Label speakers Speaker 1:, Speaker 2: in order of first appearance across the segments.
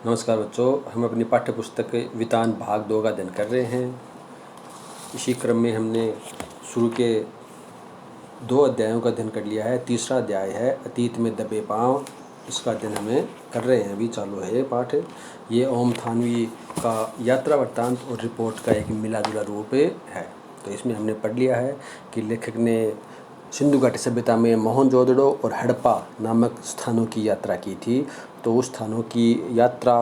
Speaker 1: नमस्कार बच्चों, हम अपनी पाठ्य पुस्तक वितान भाग 2 का अध्ययन कर रहे हैं। इसी क्रम में हमने शुरू के 2 अध्यायों का अध्ययन कर लिया है। तीसरा अध्याय है अतीत में दबे पांव। इसका अध्ययन हमें कर रहे हैं, अभी चालू है ये पाठ। ये ओम थानवी का यात्रा वृत्तांत और रिपोर्ट का एक मिला जुला रूप है। तो इसमें हमने पढ़ लिया है कि लेखक ने सिंधु घाटी सभ्यता में मोहनजोदड़ो और हड़प्पा नामक स्थानों की यात्रा की थी। तो उस स्थानों की यात्रा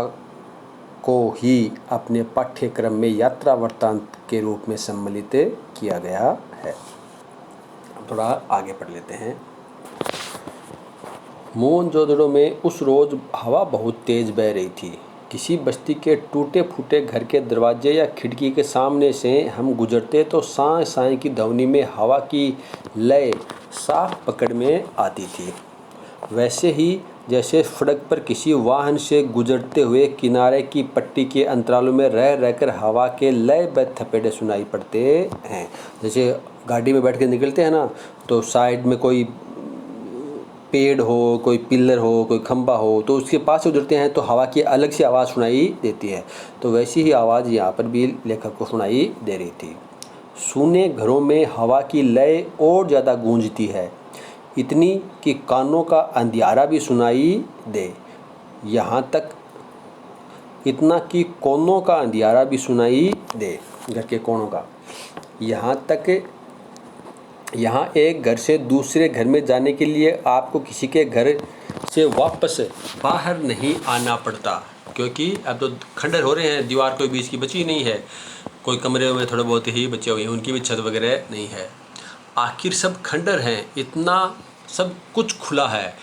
Speaker 1: को ही अपने पाठ्यक्रम में यात्रा वृत्तांत के रूप में सम्मिलित किया गया है। थोड़ा आगे पढ़ लेते हैं। मोहनजोदड़ो में उस रोज़ हवा बहुत तेज़ बह रही थी। किसी बस्ती के टूटे फूटे घर के दरवाजे या खिड़की के सामने से हम गुजरते तो साए साए की ध्वनि में हवा की लय साफ पकड़ में आती थी। वैसे ही जैसे सड़क पर किसी वाहन से गुजरते हुए किनारे की पट्टी के अंतरालों में रह रहकर हवा के लयबद्ध थपेड़े सुनाई पड़ते हैं। जैसे गाड़ी में बैठ के निकलते हैं ना, तो साइड में कोई पेड़ हो, कोई पिलर हो, कोई खंबा हो, तो उसके पास से गुजरते हैं तो हवा की अलग सी आवाज़ सुनाई देती है। तो वैसी ही आवाज़ यहाँ पर भी लेखक को सुनाई दे रही थी। सूने घरों में हवा की लय और ज़्यादा गूंजती है, इतनी कि कानों का अंधियारा भी सुनाई दे। यहाँ तक इतना कि कोनों का अंधियारा भी सुनाई दे, घर के कोनों का। यहाँ एक घर से दूसरे घर में जाने के लिए आपको किसी के घर से वापस बाहर नहीं आना पड़ता, क्योंकि अब तो खंडर हो रहे हैं, दीवार कोई बीच की बची नहीं है। कोई कमरे में थोड़े बहुत ही बचे हुए हैं, उनकी भी छत वगैरह नहीं है। आखिर सब खंडर हैं, इतना सब कुछ खुला है।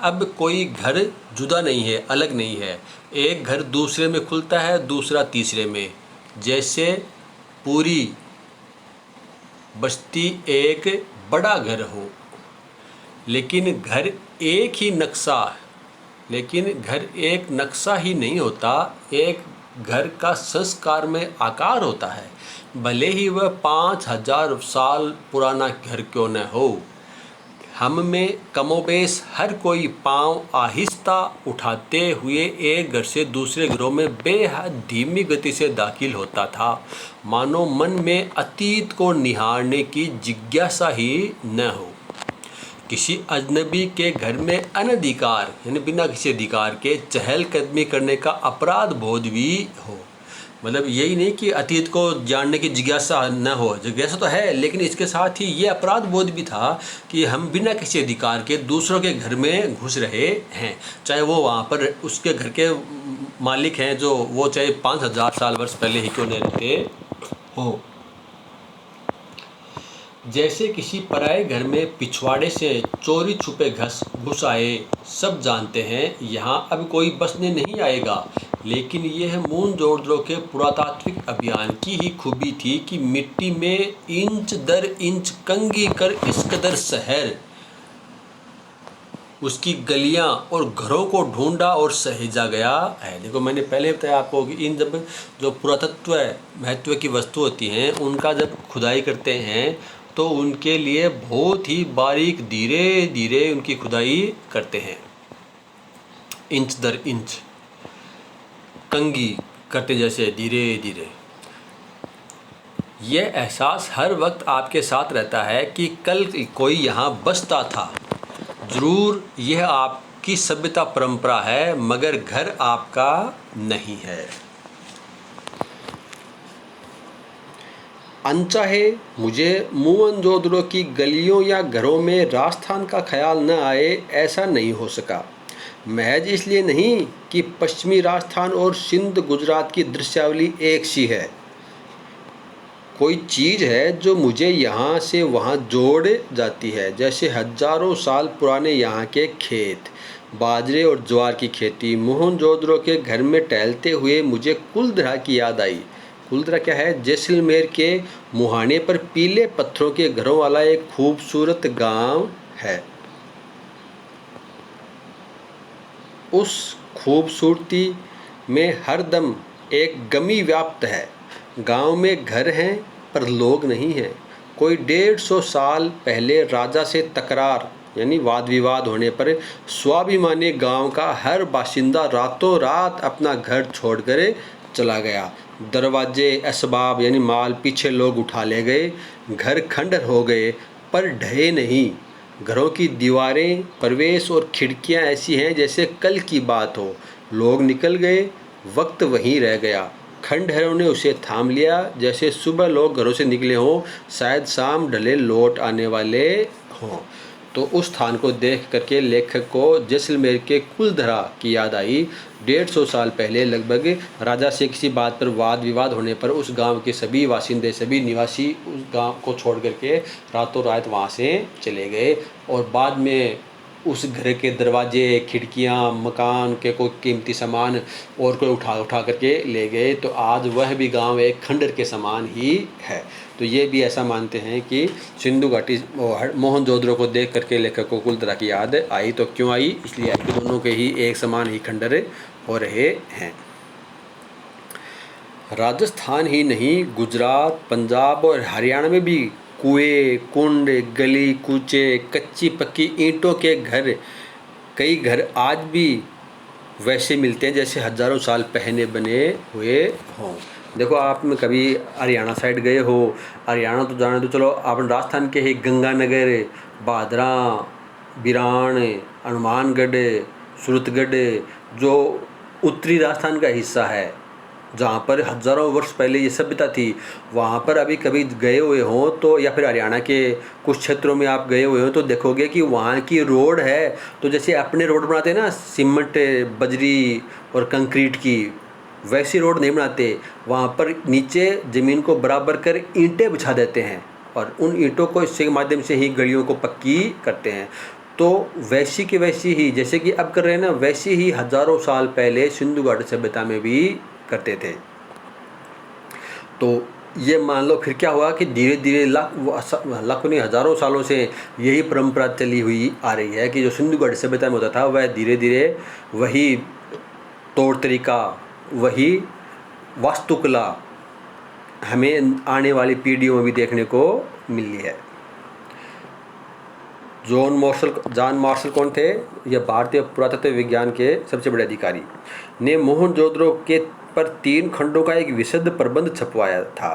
Speaker 1: अब कोई घर जुदा नहीं है, अलग नहीं है। एक घर दूसरे में खुलता है, दूसरा तीसरे में। जैसे पूरी बस्ती एक बड़ा घर हो, लेकिन घर एक नक्शा ही नहीं होता। एक घर का संस्कार में आकार होता है, भले ही वह 5000 साल पुराना घर क्यों न हो। हम में कमोबेश हर कोई पांव आहिस्ता उठाते हुए एक घर से दूसरे घरों में बेहद धीमी गति से दाखिल होता था, मानो मन में अतीत को निहारने की जिज्ञासा ही न हो। किसी अजनबी के घर में अनधिकार यानी बिना किसी अधिकार के चहलकदमी करने का अपराध बोध भी हो। मतलब यही नहीं कि अतीत को जानने की जिज्ञासा न हो, जिज्ञासा तो है, लेकिन इसके साथ ही ये अपराध बोध भी था कि हम बिना किसी अधिकार के दूसरों के घर में घुस रहे हैं, चाहे वो वहाँ पर उसके घर के मालिक हैं, जो वो चाहे 5000 साल वर्ष पहले ही क्यों नहीं रहते हो। जैसे किसी पराए घर में पिछवाड़े से चोरी छुपे घुस आए। सब जानते हैं यहाँ अब कोई बसने नहीं आएगा, लेकिन यह मोहनजोदड़ो के पुरातात्विक अभियान की ही खूबी थी कि मिट्टी में इंच दर इंच कंघी कर इस कदर शहर, उसकी गलियां और घरों को ढूंढा और सहेजा गया है। देखो, मैंने पहले बताया आपको कि इन जब जो पुरातत्व महत्व की वस्तु होती हैं, उनका जब खुदाई करते हैं तो उनके लिए बहुत ही बारीक धीरे धीरे उनकी खुदाई करते हैं। इंच दर इंच कंघी करते जैसे धीरे धीरे। यह एहसास हर वक्त आपके साथ रहता है कि कल कोई यहाँ बसता था। ज़रूर यह आपकी सभ्यता परंपरा है, मगर घर आपका नहीं है। अनचाहे मुझे मोहनजोदड़ो की गलियों या घरों में राजस्थान का ख्याल न आए, ऐसा नहीं हो सका। महज इसलिए नहीं कि पश्चिमी राजस्थान और सिंध गुजरात की दृश्यावली एक सी है। कोई चीज़ है जो मुझे यहाँ से वहाँ जोड़ जाती है, जैसे हजारों साल पुराने यहाँ के खेत, बाजरे और ज्वार की खेती। मोहनजोदड़ो के घर में टहलते हुए मुझे कुलधरा की याद आई। कुलधरा क्या है? जैसलमेर के मुहाने पर पीले पत्थरों के घरों वाला एक खूबसूरत गांव है। उस खूबसूरती में हरदम एक गमी व्याप्त है। गांव में घर हैं पर लोग नहीं हैं। कोई 150 साल पहले राजा से तकरार यानी वाद विवाद होने पर स्वाभिमानी गांव का हर बाशिंदा रातों रात अपना घर छोड़कर चला गया। दरवाजे असबाब यानी माल पीछे लोग उठा ले गए। घर खंडर हो गए पर ढहे नहीं। घरों की दीवारें, प्रवेश और खिड़कियां ऐसी हैं जैसे कल की बात हो। लोग निकल गए, वक्त वहीं रह गया। खंडहरों ने उसे थाम लिया। जैसे सुबह लोग घरों से निकले हों, शायद शाम ढले लौट आने वाले हों। तो उस स्थान को देख करके लेखक को जैसलमेर के कुलधरा की याद आई। 150 साल पहले लगभग राजा से किसी बात पर वाद विवाद होने पर उस गांव के सभी वासिंदे, सभी निवासी उस गांव को छोड़ करके रातों रात वहां से चले गए और बाद में उस घर के दरवाजे, खिड़कियां, मकान के कोई कीमती सामान और कोई उठा करके ले गए। तो आज वह भी गांव एक खंडर के समान ही है। तो ये भी ऐसा मानते हैं कि सिंधु घाटी मोहनजोदड़ो को देख करके लेखक को कुलधरा की याद आई। तो क्यों आई? इसलिए आई कि दोनों के ही एक समान ही खंडर हो रहे हैं। राजस्थान ही नहीं, गुजरात, पंजाब और हरियाणा में भी कुएं, कुंड, गली कूचे, कच्ची पक्की ईंटों के घर, कई घर आज भी वैसे मिलते हैं जैसे हजारों साल पहले बने हुए हों। देखो, आप में कभी हरियाणा साइड गए हो, हरियाणा तो जाने दो, चलो आप राजस्थान के ही गंगानगर, भादरा, बिरान, हनुमानगढ़, सूरतगढ़, जो उत्तरी राजस्थान का हिस्सा है जहाँ पर हज़ारों वर्ष पहले ये सभ्यता थी, वहाँ पर अभी कभी गए हुए हों तो, या फिर हरियाणा के कुछ क्षेत्रों में आप गए हुए हो तो देखोगे कि वहाँ की रोड है तो जैसे अपने रोड बनाते हैं ना, सीमेंट, बजरी और कंक्रीट की, वैसी रोड नहीं बनाते। वहाँ पर नीचे ज़मीन को बराबर कर ईंटें बिछा देते हैं और उन ईंटों को इसके माध्यम से ही गलियों को पक्की करते हैं। तो वैसी की वैसी ही जैसे कि अब कर रहे हैं ना, वैसी ही हज़ारों साल पहले सिंधु घाटी सभ्यता में भी करते थे। तो ये मान लो फिर क्या हुआ कि धीरे धीरे लाखों नहीं हज़ारों सालों से यही परंपरा चली हुई आ रही है कि जो सिंधु घाटी सभ्यता में होता था वह धीरे धीरे वही तौर तरीका, वही वास्तुकला हमें आने वाली पीढ़ियों में भी देखने को मिली है। जॉन मार्शल कौन थे? यह भारतीय पुरातत्व विज्ञान के सबसे बड़े अधिकारी ने मोहनजोदड़ो के पर 3 खंडों का एक विशद प्रबंध छपवाया था।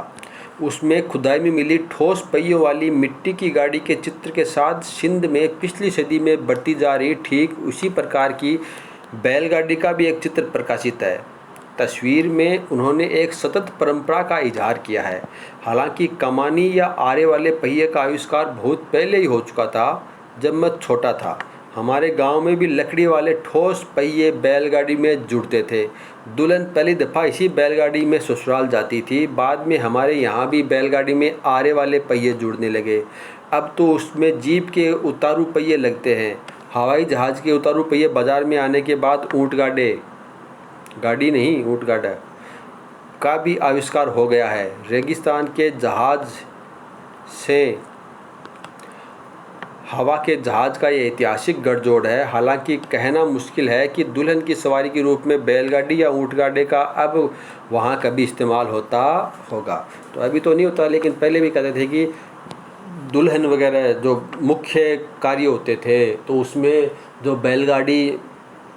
Speaker 1: उसमें खुदाई में मिली ठोस पहियों वाली मिट्टी की गाड़ी के चित्र के साथ सिंध में पिछली सदी में बढ़ती जा रही ठीक उसी प्रकार की बैलगाड़ी का भी एक चित्र प्रकाशित है। तस्वीर में उन्होंने एक सतत परंपरा का इजहार किया है। हालांकि कमानी या आरे वाले पहिए का आविष्कार बहुत पहले ही हो चुका था। जब मैं छोटा था, हमारे गांव में भी लकड़ी वाले ठोस पहिए बैलगाड़ी में जुड़ते थे। दुल्हन पहली दफ़ा इसी बैलगाड़ी में ससुराल जाती थी। बाद में हमारे यहाँ भी बैलगाड़ी में आरे वाले पहिए जुड़ने लगे। अब तो उसमें जीप के उतारू पहिए लगते हैं। हवाई जहाज़ के उतारू पहिए बाज़ार में आने के बाद ऊँट गाड़ा का भी आविष्कार हो गया है। रेगिस्तान के जहाज़ से हवा के जहाज़ का ये ऐतिहासिक गठजोड़ है। हालांकि कहना मुश्किल है कि दुल्हन की सवारी के रूप में बैलगाड़ी या ऊँट गाड़े का अब वहाँ कभी इस्तेमाल होता होगा। तो अभी तो नहीं होता, लेकिन पहले भी कहते थे कि दुल्हन वगैरह जो मुख्य कार्य होते थे तो उसमें जो बैलगाड़ी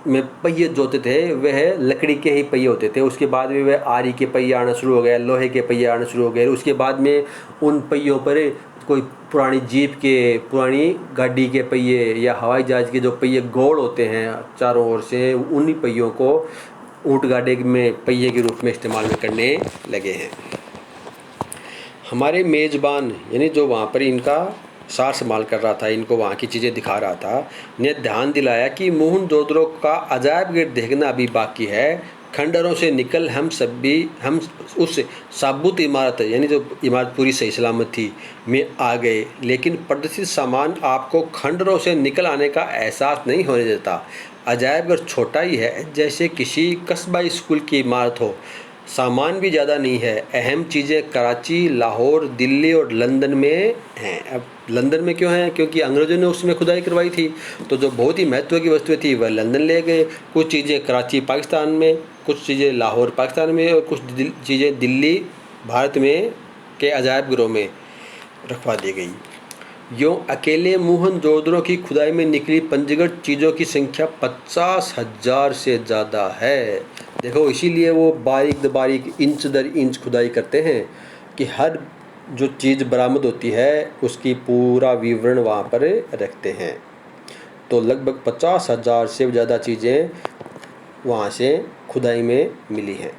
Speaker 1: में पहिए जो होते थे वह लकड़ी के ही पहिए होते थे। उसके बाद में वह आरी के पहिए आना शुरू हो गए, लोहे के पहिए आना शुरू हो गए। उसके बाद में उन पहियों पर कोई पुरानी जीप के, पुरानी गाड़ी के पहिए या हवाई जहाज़ के जो पहिए गोल होते हैं चारों ओर से, उन्हीं पहियों को ऊँट गाड़े में पहिए के रूप में इस्तेमाल में करने लगे हैं। हमारे मेज़बान यानी जो वहाँ पर इनका सार संभाल कर रहा था, इनको वहाँ की चीज़ें दिखा रहा था, ने ध्यान दिलाया कि मोहनजोदड़ो का अजायबगढ़ देखना अभी बाकी है। खंडरों से निकल हम उस साबुत इमारत यानी जो इमारत पूरी सही सलामत थी में आ गए, लेकिन प्रदर्शित सामान आपको खंडरों से निकल आने का एहसास नहीं होने देता। अजायबगढ़ छोटा ही है, जैसे किसी कस्बा स्कूल की इमारत हो। सामान भी ज़्यादा नहीं है। अहम चीज़ें कराची, लाहौर, दिल्ली और लंदन में हैं। अब लंदन में क्यों हैं? क्योंकि अंग्रेज़ों ने उसमें खुदाई करवाई थी, तो जो बहुत ही महत्व की वस्तुएं थी वह लंदन ले गए। कुछ चीज़ें कराची पाकिस्तान में, कुछ चीज़ें लाहौर पाकिस्तान में और कुछ चीज़ें दिल्ली भारत में के अजायब घरों में रखवा दी गई। यूँ अकेले मोहनजोदड़ो की खुदाई में निकली पंजीकृत चीज़ों की संख्या 50,000 से ज़्यादा है। देखो इसीलिए वो बारीक बारीक इंच दर इंच खुदाई करते हैं कि हर जो चीज़ बरामद होती है उसकी पूरा विवरण वहाँ पर रखते हैं। तो लगभग 50,000 से ज़्यादा चीज़ें वहाँ से खुदाई में मिली हैं।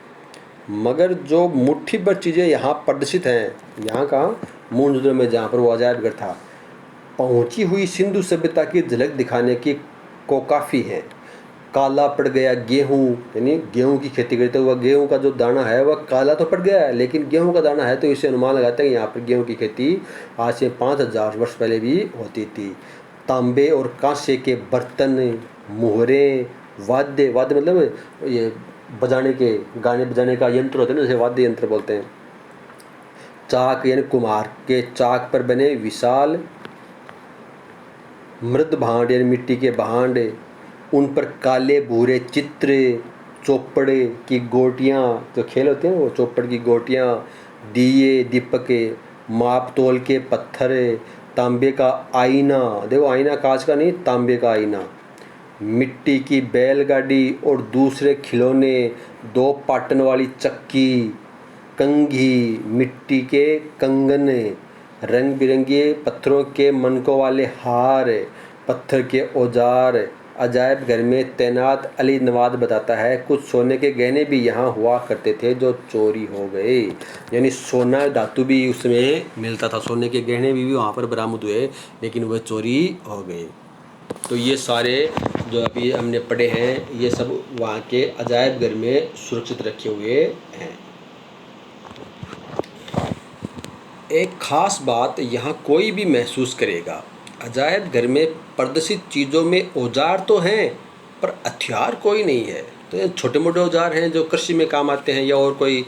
Speaker 1: मगर जो मुट्ठी भर चीज़ें यहाँ प्रदर्शित हैं, यहाँ कहाँ मोहनजोदड़ो में जहाँ पर वो अजायबघर था, पहुँची हुई सिंधु सभ्यता की झलक दिखाने की को काफ़ी है। काला पड़ गया गेहूँ, यानी गेहूँ की खेती करते हुआ गेहूँ का जो दाना है वह काला तो पड़ गया है, लेकिन गेहूँ का दाना है, तो इससे अनुमान लगाते हैं कि यहाँ पर गेहूँ की खेती आज से 5,000 वर्ष पहले भी होती थी। तांबे और कांसे के बर्तन, मुहरें, वाद्य मतलब ये बजाने के, गाने बजाने का यंत्र होते हैं ना, जैसे वाद्य यंत्र बोलते हैं। चाक यानी कुम्हार के चाक पर बने विशाल मृद भांड यानी मिट्टी के भांड, उन पर काले भूरे चित्र, चौपड़े की गोटियाँ, जो खेल होते हैं वो चौपड़ की गोटियाँ, दिए दीपक, माप तोल के पत्थर, तांबे का आईना, देखो आईना कांच का नहीं, तांबे का आईना, मिट्टी की बैलगाड़ी और दूसरे खिलौने, 2 पाटन वाली चक्की, कंघी, मिट्टी के कंगन, रंग बिरंगे पत्थरों के मनकों वाले हार, पत्थर के औजार। अजायब घर में तैनात अली नवाज बताता है कुछ सोने के गहने भी यहाँ हुआ करते थे जो चोरी हो गए। यानी सोना धातु भी उसमें मिलता था, सोने के गहने भी वहाँ पर बरामद हुए, लेकिन वह चोरी हो गए। तो ये सारे जो अभी हमने पढ़े हैं ये सब वहाँ के अजायब घर में सुरक्षित रखे हुए हैं। एक ख़ास बात यहाँ कोई भी महसूस करेगा, अजायब घर में प्रदर्शित चीज़ों में औजार तो हैं पर हथियार कोई नहीं है। तो ये छोटे मोटे औजार हैं जो कृषि में काम आते हैं या और कोई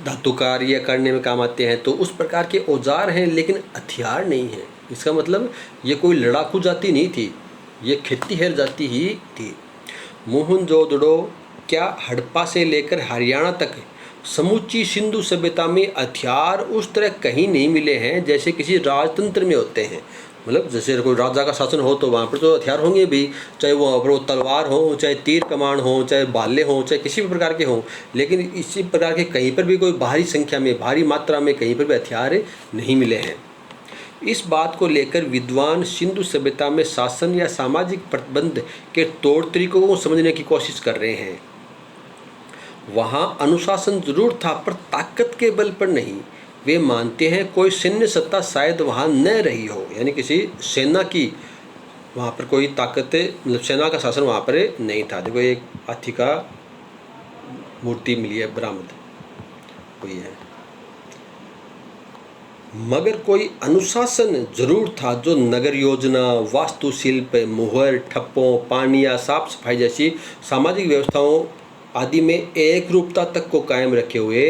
Speaker 1: धातु कार्य करने में काम आते हैं, तो उस प्रकार के औजार हैं, लेकिन हथियार नहीं है। इसका मतलब ये कोई लड़ाकू जाति नहीं थी, ये खेतीहर जाति ही थी। मोहनजोदड़ो क्या हड़प्पा से लेकर हरियाणा तक समूची सिंधु सभ्यता में हथियार उस तरह कहीं नहीं मिले हैं जैसे किसी राजतंत्र में होते हैं। मतलब जैसे कोई राजा का शासन हो तो वहाँ पर तो हथियार होंगे भी, चाहे वो तलवार हो, चाहे तीर कमान हो, चाहे भाले हों, चाहे किसी भी प्रकार के हों, लेकिन इसी प्रकार के कहीं पर भी कोई भारी संख्या में, भारी मात्रा में कहीं पर भी हथियार नहीं मिले हैं। इस बात को लेकर विद्वान सिंधु सभ्यता में शासन या सामाजिक प्रबंध के तौर तरीकों को समझने की कोशिश कर रहे हैं। वहाँ अनुशासन जरूर था पर ताकत के बल पर नहीं। वे मानते हैं कोई सैन्य सत्ता शायद वहाँ न रही हो, यानी किसी सेना की वहाँ पर कोई ताकत, मतलब सेना का शासन वहाँ पर नहीं था। देखो एक हाथी का मूर्ति मिली है बरामद हुई है, मगर कोई अनुशासन जरूर था जो नगर योजना, वास्तुशिल्प, मुहर, ठप्पों, पानी या साफ सफाई जैसी सामाजिक व्यवस्थाओं आदि में एक रूपता तक को कायम रखे हुए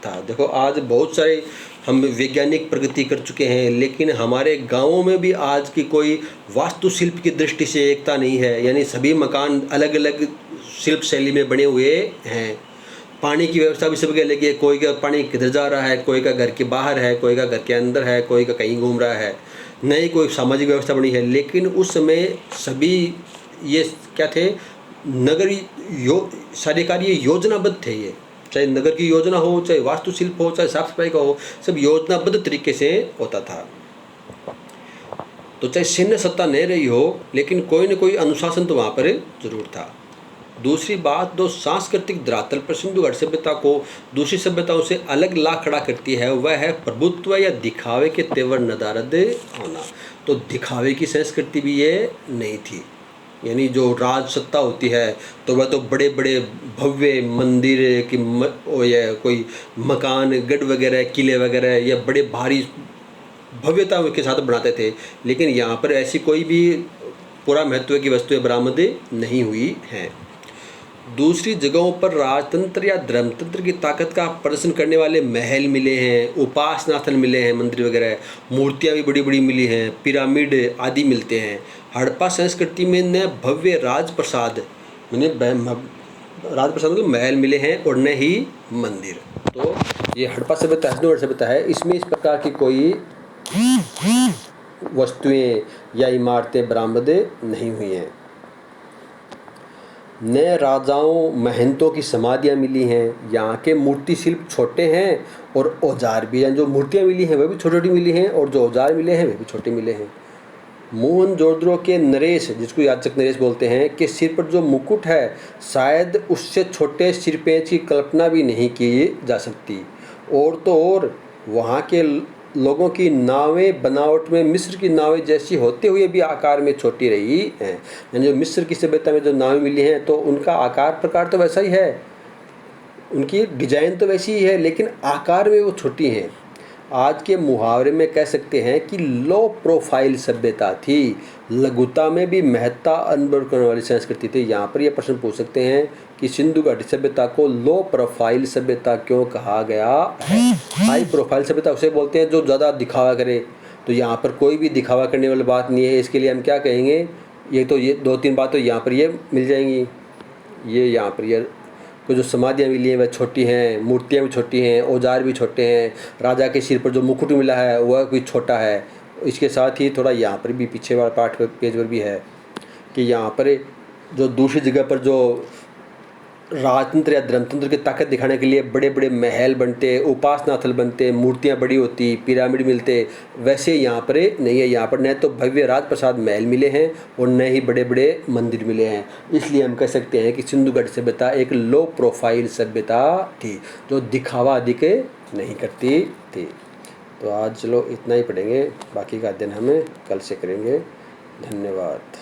Speaker 1: था। देखो आज बहुत सारे हम वैज्ञानिक प्रगति कर चुके हैं, लेकिन हमारे गांवों में भी आज की कोई वास्तुशिल्प की दृष्टि से एकता नहीं है, यानी सभी मकान अलग अलग शिल्प शैली में बने हुए हैं। पानी की व्यवस्था भी सबके अलग है, कोई का पानी किधर जा रहा है, कोई का घर के बाहर है, कोई का घर के अंदर है, कोई का कहीं घूम रहा है, नई कोई सामाजिक व्यवस्था बनी है। लेकिन उस समय सभी ये क्या थे, नगरी सारे कार्य योजनाबद्ध थे। ये चाहे नगर की योजना हो, चाहे वास्तुशिल्प हो, चाहे साफ सफाई का हो, सब योजनाबद्ध तरीके से होता था। तो चाहे सैन्य सत्ता नहीं रही हो, लेकिन कोई न कोई अनुशासन तो वहाँ पर जरूर था। दूसरी बात जो सांस्कृतिक धरातल पर सिंधु घाटी सभ्यता को दूसरी सभ्यताओं से अलग ला खड़ा करती है, वह है प्रभुत्व या दिखावे के तेवर नदारद होना। तो दिखावे की संस्कृति भी ये नहीं थी, यानी जो राज सत्ता होती है तो वह तो बड़े बड़े भव्य मंदिर की या कोई मकान, गढ़ वगैरह, किले वगैरह या बड़े भारी भव्यता के साथ बनाते थे। लेकिन यहाँ पर ऐसी कोई भी पूरा महत्व की वस्तुएं बरामद नहीं हुई हैं। दूसरी जगहों पर राजतंत्र या धर्मतंत्र की ताकत का प्रदर्शन करने वाले महल मिले हैं, उपासना स्थल मिले हैं, मंदिर वगैरह, मूर्तियाँ भी बड़ी बड़ी मिली हैं, पिरामिड आदि मिलते हैं। हड़प्पा संस्कृति में न भव्य राजप्रसाद राजप्रसाद के महल मिले हैं और न ही मंदिर। तो ये हड़प्पा सभ्यता, सिंधु घाटी सभ्यता है, इसमें इस प्रकार की कोई वस्तुएं या इमारतें बरामद नहीं हुई हैं। नए राजाओं महंतों की समाधियाँ मिली हैं। यहाँ के मूर्ति शिल्प छोटे हैं और औजार भी हैं। जो मूर्तियाँ मिली हैं वह भी छोटी छोटी मिली हैं और जो औजार मिले हैं वे भी छोटे मिले हैं। मोहनजोदड़ो के नरेश, जिसको याचक नरेश बोलते हैं, के सिर पर जो मुकुट है शायद उससे छोटे सिरपेंच की कल्पना भी नहीं की जा सकती। और तो और वहाँ के लोगों की नावें बनावट में मिस्र की नावें जैसी होते हुए भी आकार में छोटी रही हैं। यानी जो मिस्र की सभ्यता में जो नावें मिली हैं तो उनका आकार प्रकार तो वैसा ही है, उनकी डिजाइन तो वैसी ही है, लेकिन आकार में वो छोटी हैं। आज के मुहावरे में कह सकते हैं कि लो प्रोफाइल सभ्यता थी, लघुता में भी महत्ता अनुभव करने वाली संस्कृति थी। यहाँ पर यह प्रश्न पूछ सकते हैं कि सिंधु घाटी सभ्यता को लो प्रोफाइल सभ्यता क्यों कहा गया है। हाई प्रोफाइल सभ्यता उसे बोलते हैं जो ज़्यादा दिखावा करे, तो यहाँ पर कोई भी दिखावा करने वाली बात नहीं है। इसके लिए हम क्या कहेंगे, ये दो तीन बात तो यहाँ पर ये मिल जाएंगी। ये यहाँ पर ये को जो समाधियाँ मिली हैं वह छोटी हैं, मूर्तियाँ भी छोटी हैं, औजार भी छोटे हैं, राजा के सिर पर जो मुकुट मिला है वह भी छोटा है। इसके साथ ही थोड़ा यहाँ पर भी पीछे वाला पार्ट पेज पर भी है कि यहाँ पर जो दूसरी जगह पर जो राजतंत्र या धर्मतंत्र की ताकत दिखाने के लिए बड़े बड़े महल बनते, उपासना स्थल बनते, मूर्तियाँ बड़ी होती, पिरामिड मिलते, वैसे यहाँ पर नहीं है। यहाँ पर न तो भव्य राजप्रसाद महल मिले हैं और न ही बड़े बड़े मंदिर मिले हैं। इसलिए हम कह सकते हैं कि सिंधु घाटी सभ्यता एक लो प्रोफाइल सभ्यता थी जो दिखावा अधिक नहीं करती थी। तो आज चलो इतना ही पढ़ेंगे, बाकी का अध्ययन हमें कल से करेंगे। धन्यवाद।